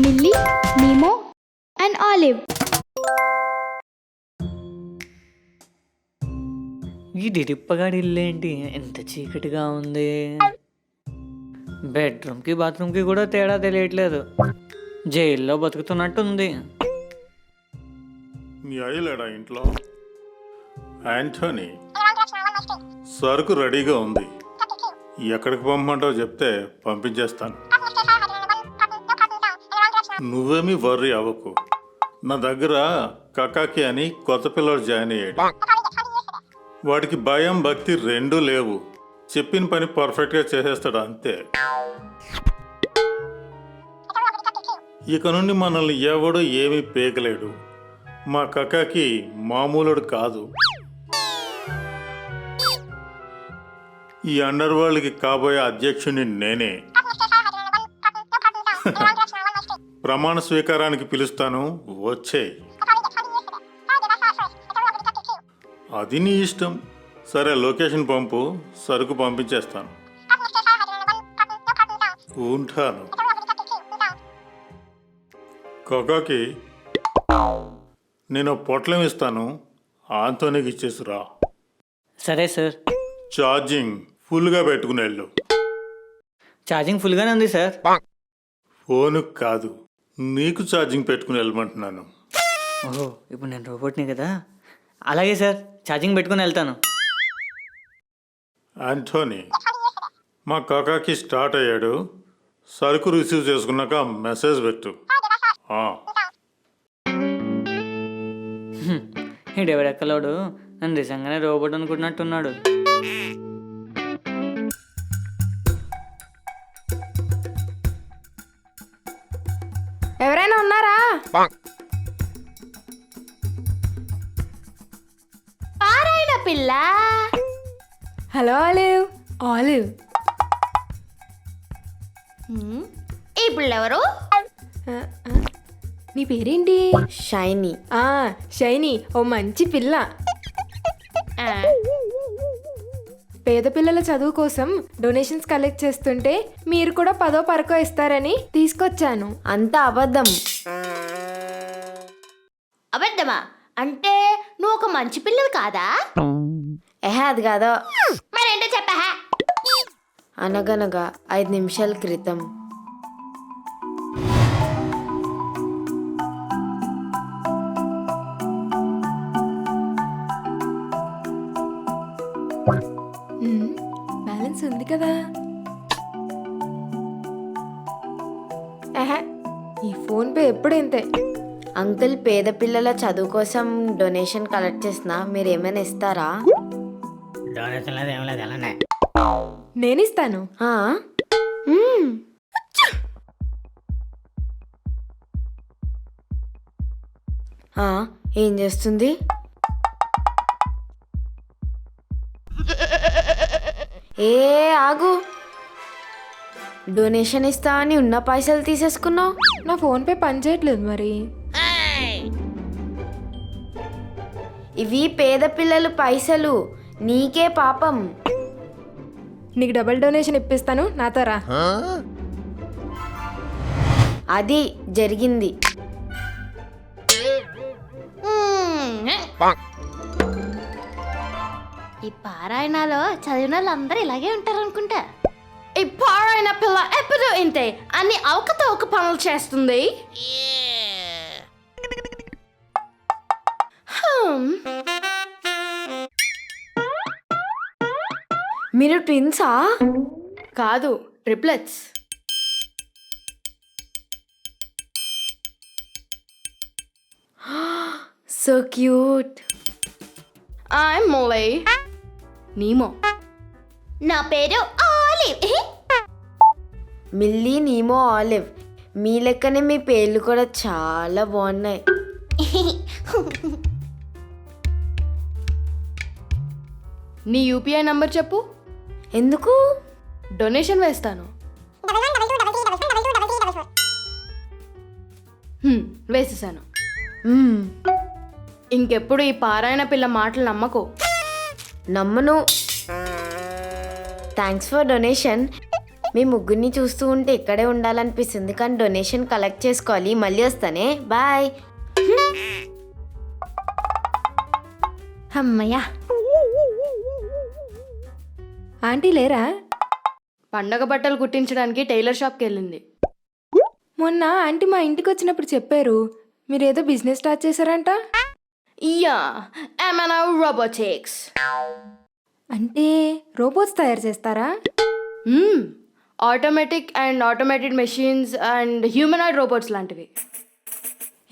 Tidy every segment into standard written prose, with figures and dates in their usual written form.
Milli, Nemo and olive. ఈ డిడిప్పగాడి ఇల్లేంటి ఎంత చీకటిగా ఉంది. బెడ్రూమ్కి బాత్రూమ్కి కూడా తేడా తెలియట్లేదు. జైల్లో బతుకుతున్నట్టుంది. మీ అయ్యలేడా ఇంట్లో? యాంటోనీ, సరుకు రెడీగా ఉంది. ఎక్కడికి పంపమంటావు చెప్తే పంపించేస్తాను. నువ్వేమీ వర్రీ అవ్వకు. నా దగ్గర కకాకి అని కొత్త పిల్లోడు జాయిన్ అయ్యాడు. వాడికి భయం భక్తి రెండూ లేవు. చెప్పిన పని పర్ఫెక్ట్గా చేసేస్తాడు అంతే. ఇక నుండి మనల్ని ఎవడు ఏమీ పేకలేడు. మా కకాకి మామూలుడు కాదు. ఈ అండర్ వరల్డ్కి కాబోయే అధ్యక్షుని నేనే. ప్రమాణ స్వీకారానికి పిలుస్తాను, వచ్చేయ్. అది నీ ఇష్టం. సరే, లొకేషన్ పంపు, సరుకు పంపించేస్తాను. ఉంటాను. కకాకి, నేను పొట్లం ఇస్తాను, ఆంతోనికి ఇచ్చేసిరా. సరే సార్. ఛార్జింగ్ ఫుల్గా పెట్టుకుని వెళ్ళు. ఛార్జింగ్ ఫుల్గానే ఉంది సార్. ఫోను కాదు, నీకు ఛార్జింగ్ పెట్టుకుని వెళ్ళమంటున్నాను. ఓహో, ఇప్పుడు నేను రోబోట్ని కదా. అలాగే సార్, ఛార్జింగ్ పెట్టుకుని వెళ్తాను. ఆంటోనీ, మా కాకాకి స్టార్ట్ అయ్యాడు. సరుకు రిసీవ్ చేసుకున్నాక మెసేజ్ పెట్టు. ఈడెవడెక్కలోడు నన్ను నిజంగానే రోబోట్ అనుకుంటున్నట్టున్నాడు. ఎవరైనా ఉన్నారా? పారాయణ పిల్ల. Hello olive. ఆలివ్, ఈ పిల్ల ఎవరు? నీ పేరేంటి? షైనీ. షైనీ, ఓ మంచి పిల్ల. పేద పిల్లల చదువు కోసం డొనేషన్స్ కలెక్ట్ చేస్తుంటే మీరు కూడా 10వ పరకో ఇస్తారని తీసుకొచ్చాను. అంత అబద్ధం. అబద్ధమా? అంటే నువ్వు ఒక మంచి పిల్లలు కాదా? అది కాదో. మరేంటో చెప్పా. అనగనగా 5 నిమిషాల క్రితం బ్యాలెన్స్ ఉంది కదా. ఈ ఫోన్ పే ఎప్పుడు ఇంతే. అంకుల్, పేద పిల్లల చదువు కోసం డొనేషన్ కలెక్ట్ చేసిన మీరు ఏమైనా ఇస్తారా? నేను ఇస్తాను. ఏం చేస్తుంది? ఆగు. డొనేషన్ ఇస్తా అని ఉన్న పైసలు తీసేసుకున్నావు. నా ఫోన్ పే పని చేయట్లేదు మరి. ఇవి పేద పిల్లల పైసలు, నీకే పాపం. నీకు డబుల్ డొనేషన్ ఇప్పిస్తాను, నాతో రా. అది జరిగింది. ఈ పారాయణలో చదివిన వాళ్ళందరూ ఇలాగే ఉంటారు అనుకుంటా. ఈ పారాయణ పిల్ల ఎప్పుడు ఇంతే అన్ని అవకతవక పనులు చేస్తుంది. మీరు ట్విన్సా? కాదు, ట్రిప్లెట్స్. So cute. ఐఎమ్ మోలై. నీమో. నా పేరు ఆలివ్. Millie, Nemo, Olive. మీ లెక్కనే మీ పేర్లు కూడా చాలా బాగున్నాయి. నీ యూపీఐ నంబర్ చెప్పు. ఎందుకు? డొనేషన్ వేస్తాను. వేసేసాను. ఇంకెప్పుడు ఈ పారాయణ పిల్ల మాటలు నమ్మకు. నమ్మను. Thanks for donation. మీ ముగ్గురిని చూస్తూ ఉంటే ఇక్కడే ఉండాలనిపిస్తుంది, కానీ డొనేషన్ కలెక్ట్ చేసుకోవాలి. మళ్ళీ వస్తానే, బాయ్. అమ్మయ్యా. ఆంటీ లేరా? పండగ బట్టలు కుట్టించడానికి టైలర్ షాప్కి వెళ్ళింది. మొన్న ఆంటీ మా ఇంటికి వచ్చినప్పుడు చెప్పారు మీరేదో బిజినెస్ స్టార్ట్ చేశారంట. యా, ఏమైనా రోబోటిక్స్. అంటే రోబోట్స్ తయారు చేస్తారా? Automatic and automated machines and humanoid robots లాంటివి.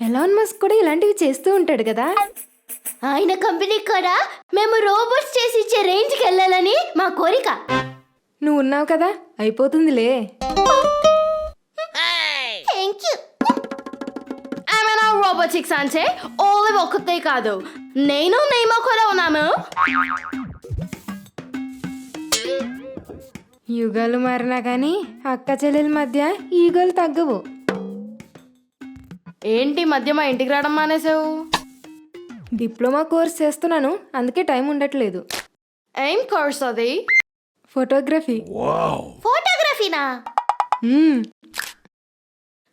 ఎలాన్ మస్క్ కూడా ఇలాంటివి చేస్తూ ఉంటాడు కదా. ఆయన కంపెనీ కూడా మేము రోబోట్స్ చేసి ఇచ్చే రేంజ్కి వెళ్ళాలని మా కోరిక. నువ్వు ఉన్నావు కదా, అయిపోతుందిలే. Thank you. ఏమైనా రోబోటిక్స్ అంటే ఓన్లీ ఒక్కతే కాదు, నేను నేమో కూడా ఉన్నాము. యుగాలు మారినా కానీ అక్క చెల్లెల మధ్య ఈగోలు తగ్గవు. ఏంటి మధ్య మా ఇంటికి రావడం మానేసావు? డిప్లొమా కోర్స్ చేస్తున్నాను, అందుకే టైం ఉండట్లేదు. ఏం కోర్స్ అది? ఫోటోగ్రఫీ. ఫోటోగ్రఫీనా?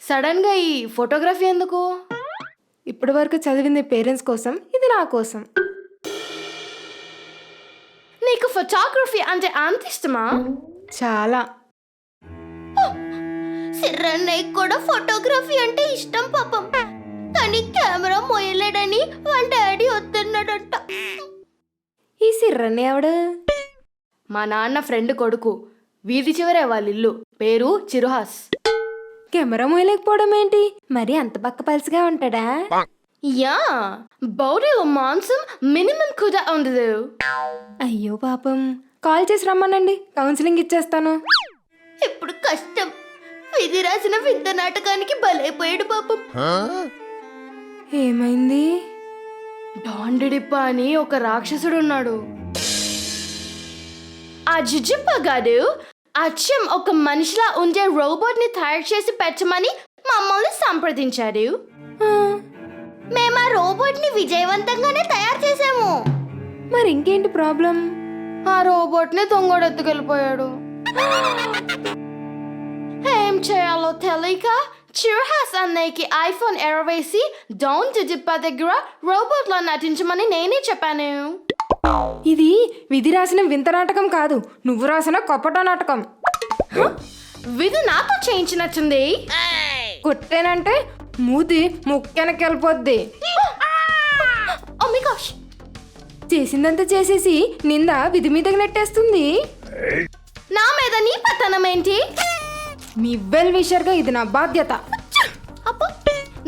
సడన్ గా ఈ ఫోటోగ్రఫీ ఎందుకు? ఇప్పటి వరకు చదివింది పేరెంట్స్ కోసం, ఇది నా కోసం. నీకు ఫోటోగ్రఫీ అంటే అంత ఇష్టమా? చాలా. సిర్రన్నయ్య కూడా ఫోటోగ్రఫీ అంటే ఇష్టం పాపం, కానీ కెమెరా మోయలేడని వాళ్ళ డాడీ వద్దన్నాడంట. ఈ సిర్రని ఎవడు? మా నాన్న ఫ్రెండ్ కొడుకు, వీధి చివరే వాళ్ళ ఇల్లు, పేరు చిరుహాస్. కెమెరా మోయలేకపోవడం ఏంటి? మరి అంత పక్క పలుసుగా ఉంటాడా? యా, బాడీలో మాంసం మినిమం కూడా ఉండదు. అయ్యో పాపం, కాల్ చేసి రమ్మనండి, కౌన్సిలింగ్ ఇచ్చేస్తాను. ఇప్పుడు కష్టం, విధి రాసిన వింత నాటకానికి బలైపోయాడు పాపం. ఏమైంది? డాండిడిప్ప అని ఒక రాక్షసుడు ఉన్నాడు. ఆ జిజిప్ప గాడు అచ్చం ఒక మనిషిలా ఉండే రోబోట్ ని తయారు చేసి పెట్టమని మమ్మల్ని సంప్రదించాడు. ఆ, మేము ఆ రోబోట్ ని విజయవంతంగానే తయారు చేసాము. మరి ఇంకేంటి ప్రాబ్లం? ఆ రోబోట్ ని దొంగడు ఎత్తుకెళ్ళిపోయాడు. ఏం చేయాలో తెలియక చిరుహాస్ అన్నయ్యకి ఐఫోన్ ఎరవేసి డౌన్ జిజిప్ప దగ్గర రోబోట్ లో నటించమని నేనే చెప్పాను. ఇది విధి రాసిన వింత నాటకం కాదు, నువ్వు రాసిన కొప్పట నాటకం. విధి నాతో చేయించినట్టుంది. కొట్టేనంటే మూతి ముక్కెనకి వెళ్ళిపోద్ది. Oh my gosh. చేసిందంతా చేసేసి నింద విధి మీదకి నెట్టేస్తుంది. నా మీద నీ పతనం ఏంటి? మీ వెల్ విషర్గా ఇది నా బాధ్యత. అబ్బో,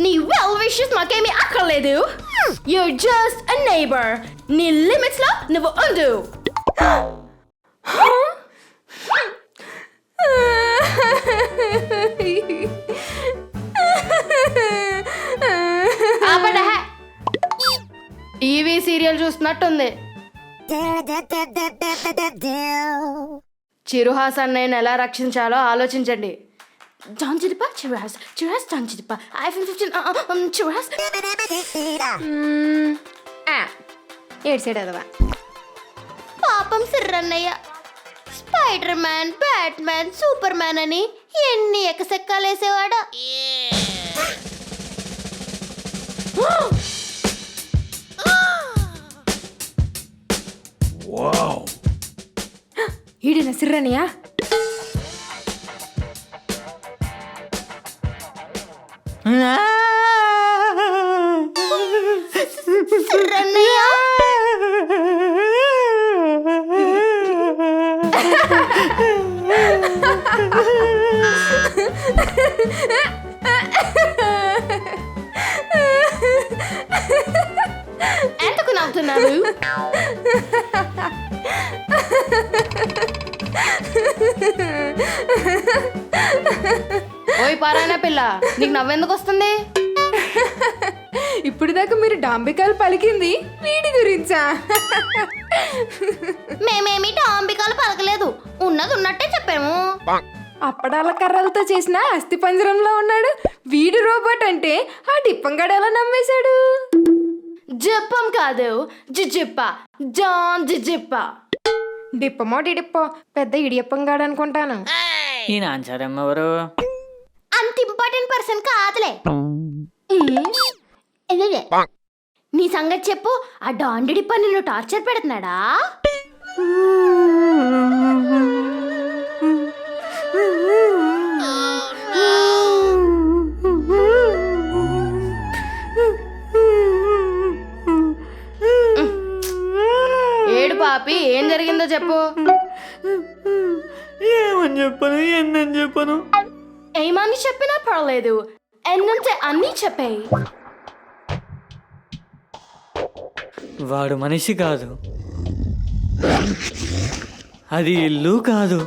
నీ వెల్ విషెస్ మాకేమీ అక్కర్లేదు. You're just a neighbor. నీ లిమిట్స్ లో నువ్వు ఉండు. TV serial చూస్తున్నట్టుంది. చిరుహాస్ అన్నయ్యను ఎలా రక్షించాలో ఆలోచించండి. జాన్ జిడిపా చిరుహాస్, చిరుహాస్ జాన్ జిడిపా, ఐఫోన్ 15 చిరుహాస్. ఏడ్సాడు అదవా. పాపం సిర్రన్నయ్య Spiderman, Batman, Superman అని ఎన్ని ఎకసెక్కాలేసేవాడా. ఈడిన సిర్రనియా? సిర్రన్నయ్య ఎందుకు నవ్వుతున్నారు? ఓయ్ పారాయణ పిల్ల, నీకు నవ్వెందుకు వస్తుంది? ఇప్పుడు దాకా మీరు డాంబికాలు పలికింది వీడి గురించా? మేమేమి డాంబికాలు పలకలేదు, ఉన్నది ఉన్నట్టే చెప్పాము. అప్పడాల కర్రలతో చేసిన అస్థి పంజరంలో ఉన్నాడు వీడు రోబోట్ అంటే ఆ డిప్పంగాడు ఎలా నమ్మేశాడు? జిప్పం కాదు జిజిప్ప జాన్ జిజిప్ప. డిప్పమో డిడిప్పో పెద్ద ఇడియప్పం గాడు అనుకుంటాను. ఈ నాంచారమ్మ ఎవరు? అంత ఇంపార్టెంట్ పర్సన్ కాదులే. ఇదిగే. నీ సంగతి చెప్పు. ఆ డాండిడిప్ప నిన్ను టార్చర్ పెడుతున్నాడా? ఏడు పాపి, ఏం జరిగిందో చెప్పు. ఏమని చెప్పను, ఎన్నని చెప్పను. ఏమని చెప్పినా పర్లేదు, ఎన్నంటే అన్నీ చెప్పేయి. వాడు మనిషి కాదు, అది ఇల్లు కాదు.